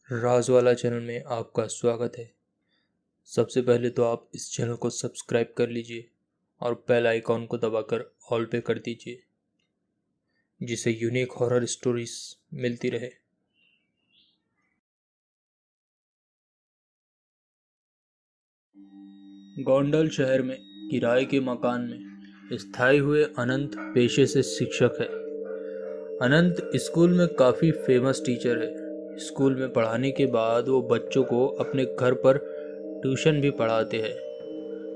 Rajwala channel में आपका स्वागत है। सबसे पहले तो आप इस चैनल को सब्सक्राइब कर लीजिए और बेल आइकॉन को दबाकर ऑल पे कर दीजिए, जिससे यूनिक हॉरर स्टोरीज मिलती रहे। गोंडल शहर में किराए के मकान में स्थायी हुए अनंत पेशे से शिक्षक है। अनंत स्कूल में काफ़ी फेमस टीचर है। स्कूल में पढ़ाने के बाद वो बच्चों को अपने घर पर ट्यूशन भी पढ़ाते हैं।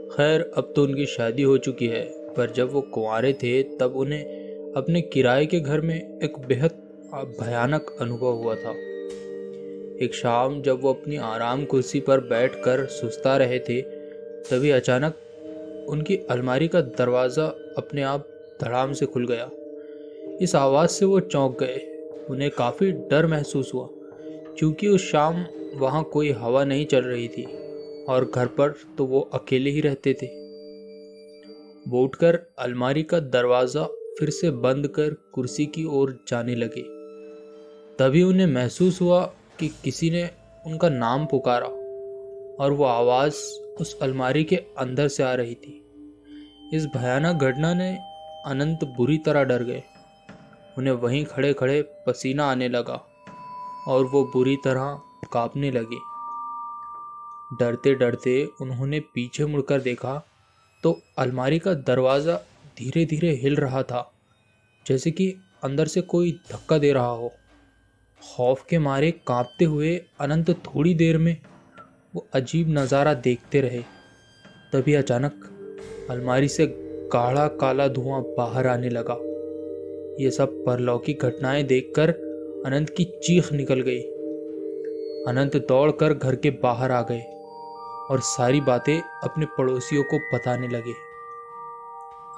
खैर, अब तो उनकी शादी हो चुकी है, पर जब वो कुंवारे थे तब उन्हें अपने किराए के घर में एक बेहद भयानक अनुभव हुआ था। एक शाम जब वो अपनी आराम कुर्सी पर बैठकर सुस्ता रहे थे, तभी अचानक उनकी अलमारी का दरवाज़ा अपने आप धड़ाम से खुल गया। इस आवाज़ से वो चौंक गए। उन्हें काफ़ी डर महसूस हुआ, क्योंकि उस शाम वहाँ कोई हवा नहीं चल रही थी और घर पर तो वो अकेले ही रहते थे। वो उठकर अलमारी का दरवाज़ा फिर से बंद कर कुर्सी की ओर जाने लगे। तभी उन्हें महसूस हुआ कि किसी ने उनका नाम पुकारा और वो आवाज़ उस अलमारी के अंदर से आ रही थी। इस भयानक घटना ने अनंत बुरी तरह डर गए। उन्हें वहीं खड़े खड़े पसीना आने लगा और वो बुरी तरह कांपने लगे। डरते डरते उन्होंने पीछे मुड़कर देखा तो अलमारी का दरवाज़ा धीरे धीरे हिल रहा था, जैसे कि अंदर से कोई धक्का दे रहा हो। खौफ के मारे कांपते हुए अनंत थोड़ी देर में वो अजीब नज़ारा देखते रहे। तभी अचानक अलमारी से गाढ़ा काला धुआं बाहर आने लगा। ये सब परलौकिक घटनाएं देखकर अनंत की चीख निकल गई। अनंत दौड़कर घर के बाहर आ गए और सारी बातें अपने पड़ोसियों को बताने लगे।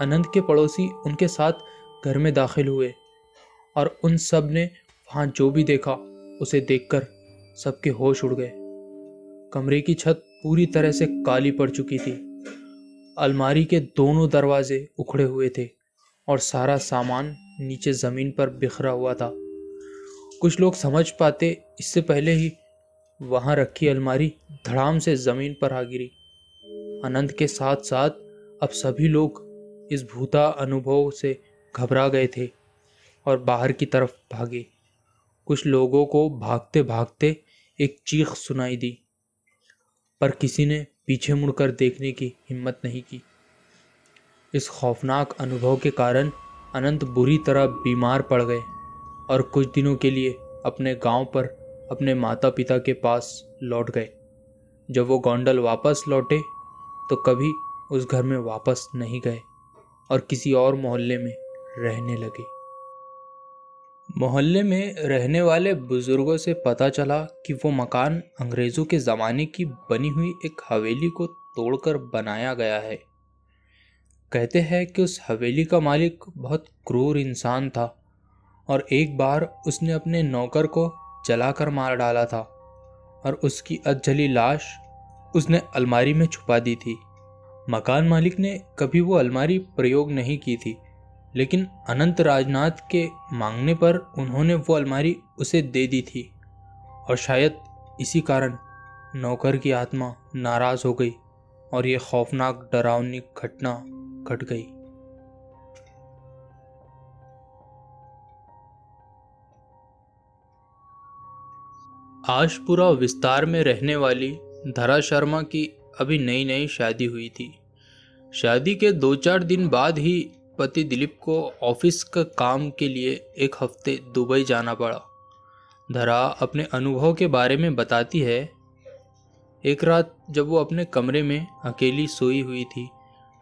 अनंत के पड़ोसी उनके साथ घर में दाखिल हुए और उन सब ने वहाँ जो भी देखा उसे देखकर सबके होश उड़ गए। कमरे की छत पूरी तरह से काली पड़ चुकी थी। अलमारी के दोनों दरवाजे उखड़े हुए थे और सारा सामान नीचे ज़मीन पर बिखरा हुआ था। कुछ लोग समझ पाते इससे पहले ही वहाँ रखी अलमारी धड़ाम से ज़मीन पर आ गिरी। अनंत के साथ साथ अब सभी लोग इस भूता अनुभव से घबरा गए थे और बाहर की तरफ भागे। कुछ लोगों को भागते भागते एक चीख सुनाई दी, पर किसी ने पीछे मुड़कर देखने की हिम्मत नहीं की। इस खौफनाक अनुभव के कारण अनंत बुरी तरह बीमार पड़ गए और कुछ दिनों के लिए अपने गांव पर अपने माता पिता के पास लौट गए। जब वो गोंडल वापस लौटे तो कभी उस घर में वापस नहीं गए और किसी और मोहल्ले में रहने लगे। मोहल्ले में रहने वाले बुजुर्गों से पता चला कि वो मकान अंग्रेज़ों के ज़माने की बनी हुई एक हवेली को तोड़कर बनाया गया है। कहते हैं कि उस हवेली का मालिक बहुत क्रूर इंसान था और एक बार उसने अपने नौकर को जलाकर मार डाला था और उसकी अधजली लाश उसने अलमारी में छुपा दी थी। मकान मालिक ने कभी वो अलमारी प्रयोग नहीं की थी, लेकिन अनंत राजनाथ के मांगने पर उन्होंने वो अलमारी उसे दे दी थी और शायद इसी कारण नौकर की आत्मा नाराज हो गई और ये खौफनाक डरावनी घटना घट गई। आशपुरा विस्तार में रहने वाली धरा शर्मा की अभी नई नई शादी हुई थी। शादी के 2-4 दिन बाद ही पति दिलीप को ऑफिस का काम के लिए एक हफ्ते दुबई जाना पड़ा। धरा अपने अनुभव के बारे में बताती है, एक रात जब वो अपने कमरे में अकेली सोई हुई थी,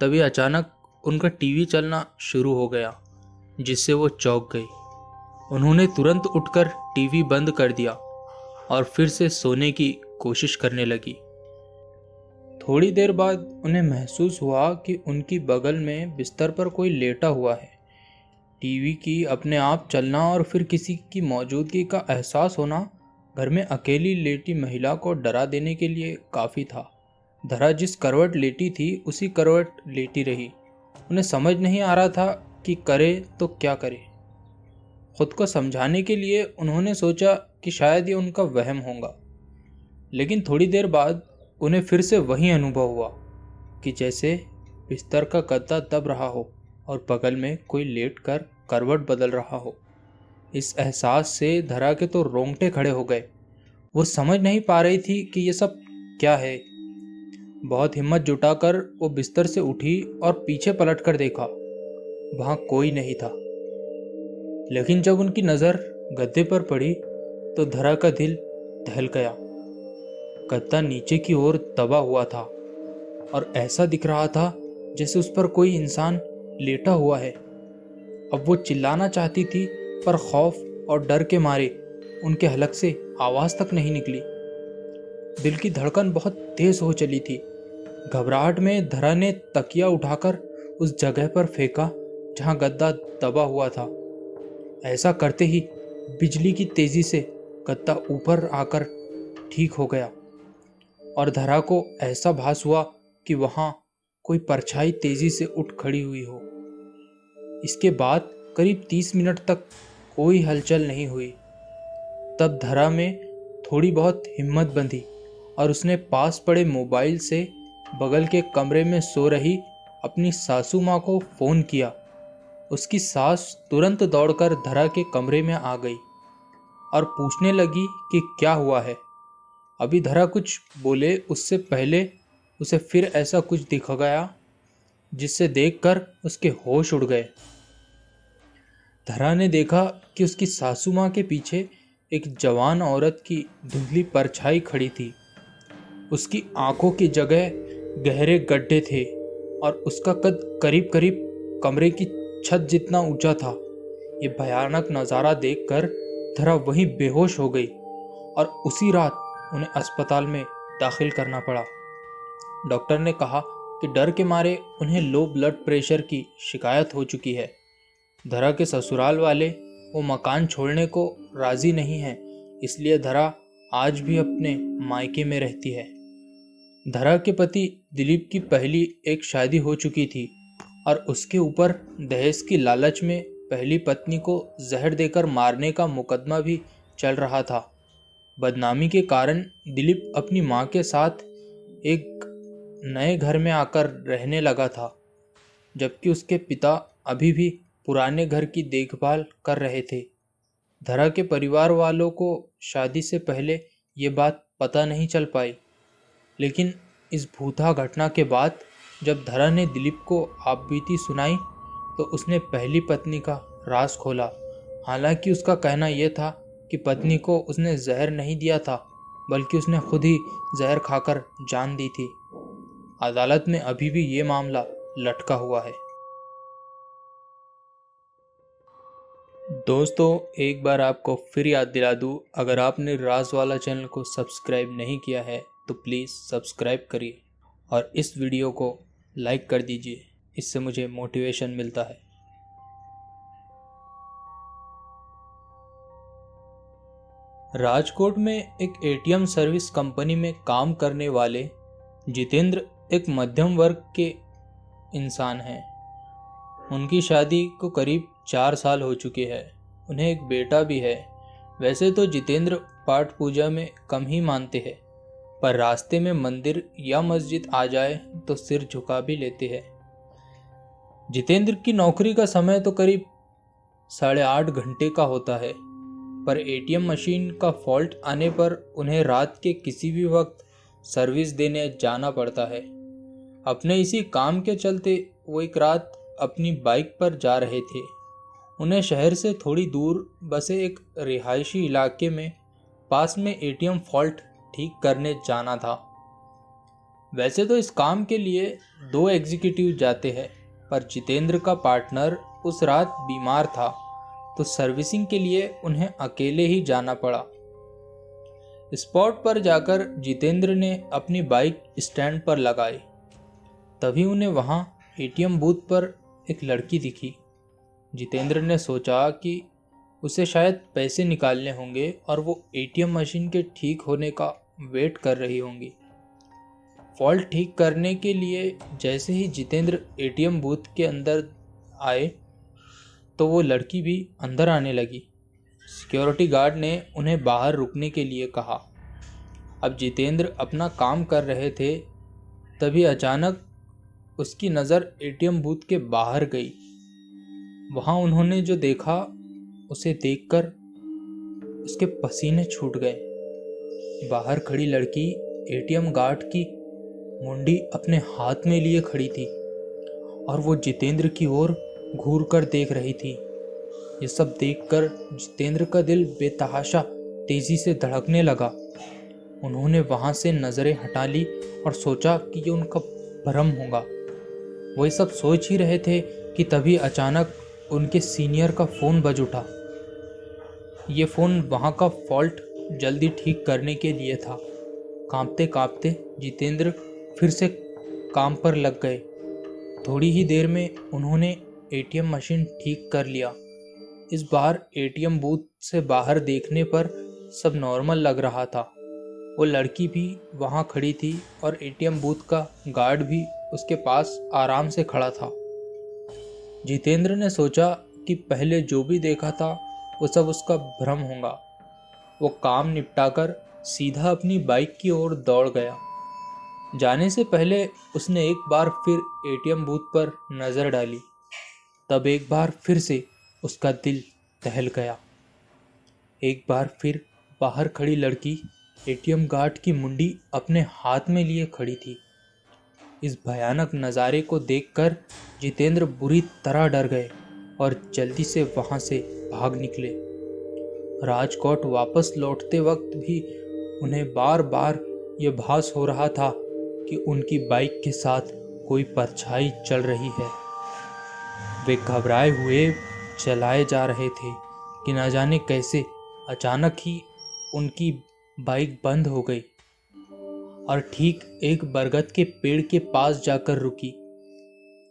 तभी अचानक उनका टीवी चलना शुरू हो गया, जिससे वो चौंक गई। उन्होंने तुरंत उठकर टीवी बंद कर दिया और फिर से सोने की कोशिश करने लगी। थोड़ी देर बाद उन्हें महसूस हुआ कि उनकी बगल में बिस्तर पर कोई लेटा हुआ है। टीवी की अपने आप चलना और फिर किसी की मौजूदगी का एहसास होना घर में अकेली लेटी महिला को डरा देने के लिए काफ़ी था। धरा जिस करवट लेटी थी उसी करवट लेटी रही। उन्हें समझ नहीं आ रहा था कि करे तो क्या करे। खुद को समझाने के लिए उन्होंने सोचा कि शायद ये उनका वहम होगा, लेकिन थोड़ी देर बाद उन्हें फिर से वही अनुभव हुआ कि जैसे बिस्तर का गद्दा दब रहा हो और बगल में कोई लेट कर करवट बदल रहा हो। इस एहसास से धरा के तो रोंगटे खड़े हो गए। वो समझ नहीं पा रही थी कि ये सब क्या है। बहुत हिम्मत जुटाकर वो बिस्तर से उठी और पीछे पलटकर देखा, वहां कोई नहीं था। लेकिन जब उनकी नज़र गद्दे पर पड़ी तो धरा का दिल दहल गया। गद्दा नीचे की ओर दबा हुआ था और ऐसा दिख रहा था जैसे उस पर कोई इंसान लेटा हुआ है। अब वो चिल्लाना चाहती थी पर खौफ और डर के मारे उनके हलक से आवाज़ तक नहीं निकली। दिल की धड़कन बहुत तेज हो चली थी। घबराहट में धरा ने तकिया उठाकर उस जगह पर फेंका जहां गद्दा दबा हुआ था। ऐसा करते ही बिजली की तेजी से गद्दा ऊपर आकर ठीक हो गया और धरा को ऐसा भास हुआ कि वहां कोई परछाई तेजी से उठ खड़ी हुई हो। इसके बाद करीब 30 मिनट तक कोई हलचल नहीं हुई। तब धरा में थोड़ी बहुत हिम्मत बंधी और उसने पास पड़े मोबाइल से बगल के कमरे में सो रही अपनी सासू माँ को फ़ोन किया। उसकी सास तुरंत दौड़कर धरा के कमरे में आ गई और पूछने लगी कि क्या हुआ है। अभी धरा कुछ बोले उससे पहले उसे फिर ऐसा कुछ दिख गया जिससे देखकर उसके होश उड़ गए। धरा ने देखा कि उसकी सासू माँ के पीछे एक जवान औरत की धुंधली परछाई खड़ी थी। उसकी आंखों की जगह गहरे गड्ढे थे और उसका कद करीब करीब कमरे की छत जितना ऊंचा था। ये भयानक नज़ारा देखकर धरा वहीं बेहोश हो गई और उसी रात उन्हें अस्पताल में दाखिल करना पड़ा। डॉक्टर ने कहा कि डर के मारे उन्हें लो ब्लड प्रेशर की शिकायत हो चुकी है। धरा के ससुराल वाले वो मकान छोड़ने को राज़ी नहीं हैं, इसलिए धरा आज भी अपने मायके में रहती है। धरा के पति दिलीप की पहली एक शादी हो चुकी थी और उसके ऊपर दहेज की लालच में पहली पत्नी को जहर देकर मारने का मुकदमा भी चल रहा था। बदनामी के कारण दिलीप अपनी मां के साथ एक नए घर में आकर रहने लगा था, जबकि उसके पिता अभी भी पुराने घर की देखभाल कर रहे थे। धरा के परिवार वालों को शादी से पहले ये बात पता नहीं चल पाई, लेकिन इस भूता घटना के बाद जब धरा ने दिलीप को आपबीती सुनाई तो उसने पहली पत्नी का राज खोला। हालांकि उसका कहना यह था कि पत्नी को उसने जहर नहीं दिया था, बल्कि उसने खुद ही जहर खाकर जान दी थी। अदालत में अभी भी ये मामला लटका हुआ है। दोस्तों, एक बार आपको फिर याद दिला दूँ, अगर आपने राज वाला चैनल को सब्सक्राइब नहीं किया है तो प्लीज़ सब्सक्राइब करिए और इस वीडियो को लाइक कर दीजिए। इससे मुझे मोटिवेशन मिलता है। राजकोट में एक एटीएम सर्विस कंपनी में काम करने वाले जितेंद्र एक मध्यम वर्ग के इंसान हैं। उनकी शादी को करीब 4 साल हो चुके हैं। उन्हें एक बेटा भी है। वैसे तो जितेंद्र पाठ पूजा में कम ही मानते हैं, पर रास्ते में मंदिर या मस्जिद आ जाए तो सिर झुका भी लेते हैं। जितेंद्र की नौकरी का समय तो करीब 8.5 घंटे का होता है, पर एटीएम मशीन का फॉल्ट आने पर उन्हें रात के किसी भी वक्त सर्विस देने जाना पड़ता है। अपने इसी काम के चलते वो एक रात अपनी बाइक पर जा रहे थे। उन्हें शहर से थोड़ी दूर बसे एक रिहायशी इलाके में पास में एटीएम फॉल्ट ठीक करने जाना था। वैसे तो इस काम के लिए 2 एग्जीक्यूटिव जाते हैं, पर जितेंद्र का पार्टनर उस रात बीमार था, तो सर्विसिंग के लिए उन्हें अकेले ही जाना पड़ा। स्पॉट पर जाकर जितेंद्र ने अपनी बाइक स्टैंड पर लगाई। तभी उन्हें वहां एटीएम बूथ पर एक लड़की दिखी। जितेंद्र ने सोचा कि उसे शायद पैसे निकालने होंगे और वो एटीएम मशीन के ठीक होने का वेट कर रही होंगी। फॉल्ट ठीक करने के लिए जैसे ही जितेंद्र एटीएम बूथ के अंदर आए तो वो लड़की भी अंदर आने लगी। सिक्योरिटी गार्ड ने उन्हें बाहर रुकने के लिए कहा। अब जितेंद्र अपना काम कर रहे थे, तभी अचानक उसकी नज़र एटीएम बूथ के बाहर गई। वहाँ उन्होंने जो देखा उसे देखकर उसके पसीने छूट गए। बाहर खड़ी लड़की एटीएम गार्ड की मुंडी अपने हाथ में लिए खड़ी थी और वो जितेंद्र की ओर घूर कर देख रही थी। ये सब देखकर जितेंद्र का दिल बेतहाशा तेजी से धड़कने लगा। उन्होंने वहां से नजरें हटा ली और सोचा कि ये उनका भ्रम होगा। वो ये सब सोच ही रहे थे कि तभी अचानक उनके सीनियर का फ़ोन बज उठा। ये फ़ोन वहाँ का फॉल्ट जल्दी ठीक करने के लिए था। कांपते कांपते जितेंद्र फिर से काम पर लग गए। थोड़ी ही देर में उन्होंने एटीएम मशीन ठीक कर लिया। इस बार एटीएम बूथ से बाहर देखने पर सब नॉर्मल लग रहा था। वो लड़की भी वहाँ खड़ी थी और एटीएम बूथ का गार्ड भी उसके पास आराम से खड़ा था। जितेंद्र ने सोचा कि पहले जो भी देखा था वो सब उसका भ्रम होगा। वो काम निपटाकर सीधा अपनी बाइक की ओर दौड़ गया। जाने से पहले उसने एक बार फिर एटीएम बूथ पर नज़र डाली। तब एक बार फिर से उसका दिल दहल गया। एक बार फिर बाहर खड़ी लड़की एटीएम गार्ड की मुंडी अपने हाथ में लिए खड़ी थी। इस भयानक नज़ारे को देखकर जितेंद्र बुरी तरह डर गए और जल्दी से वहां से भाग निकले। राजकोट वापस लौटते वक्त भी उन्हें बार बार ये भास हो रहा था कि उनकी बाइक के साथ कोई परछाई चल रही है। वे घबराए हुए चलाए जा रहे थे कि न जाने कैसे अचानक ही उनकी बाइक बंद हो गई और ठीक एक बरगद के पेड़ के पास जाकर रुकी।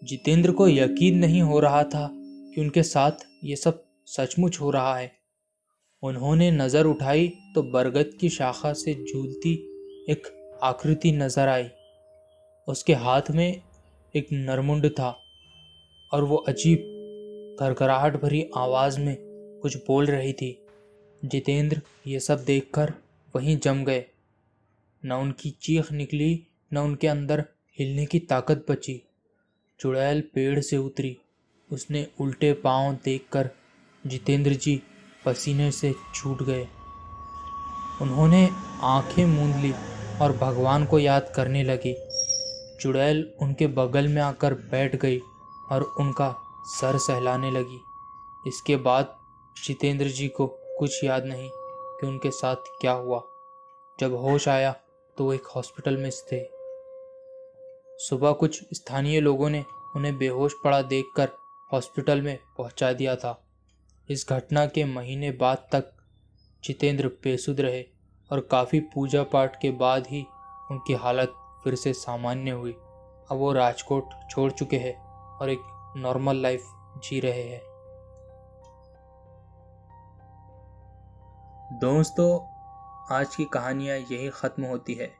जितेंद्र को यकीन नहीं हो रहा था कि उनके साथ ये सब सचमुच हो रहा है। उन्होंने नज़र उठाई तो बरगद की शाखा से झूलती एक आकृति नजर आई। उसके हाथ में एक नरमुंड था और वो अजीब खरखराहट भरी आवाज़ में कुछ बोल रही थी। जितेंद्र ये सब देखकर वहीं जम गए। न उनकी चीख निकली, न उनके अंदर हिलने की ताकत बची। चुड़ैल पेड़ से उतरी। उसने उल्टे पांव देखकर जितेंद्र जी पसीने से छूट गए। उन्होंने आंखें मूंद ली और भगवान को याद करने लगे। चुड़ैल उनके बगल में आकर बैठ गई और उनका सर सहलाने लगी। इसके बाद जितेंद्र जी को कुछ याद नहीं कि उनके साथ क्या हुआ। जब होश आया तो वो एक हॉस्पिटल में थे। सुबह कुछ स्थानीय लोगों ने उन्हें बेहोश पड़ा देखकर हॉस्पिटल में पहुंचा दिया था। इस घटना के महीने बाद तक जितेंद्र बेसुध रहे और काफ़ी पूजा पाठ के बाद ही उनकी हालत फिर से सामान्य हुई। अब वो राजकोट छोड़ चुके हैं और एक नॉर्मल लाइफ जी रहे हैं। दोस्तों, आज की कहानियाँ यही ख़त्म होती है,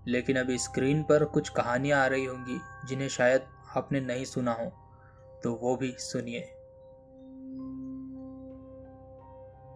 लेकिन अभी स्क्रीन पर कुछ कहानियाँ आ रही होंगी जिन्हें शायद आपने नहीं सुना हो, तो वो भी सुनिए।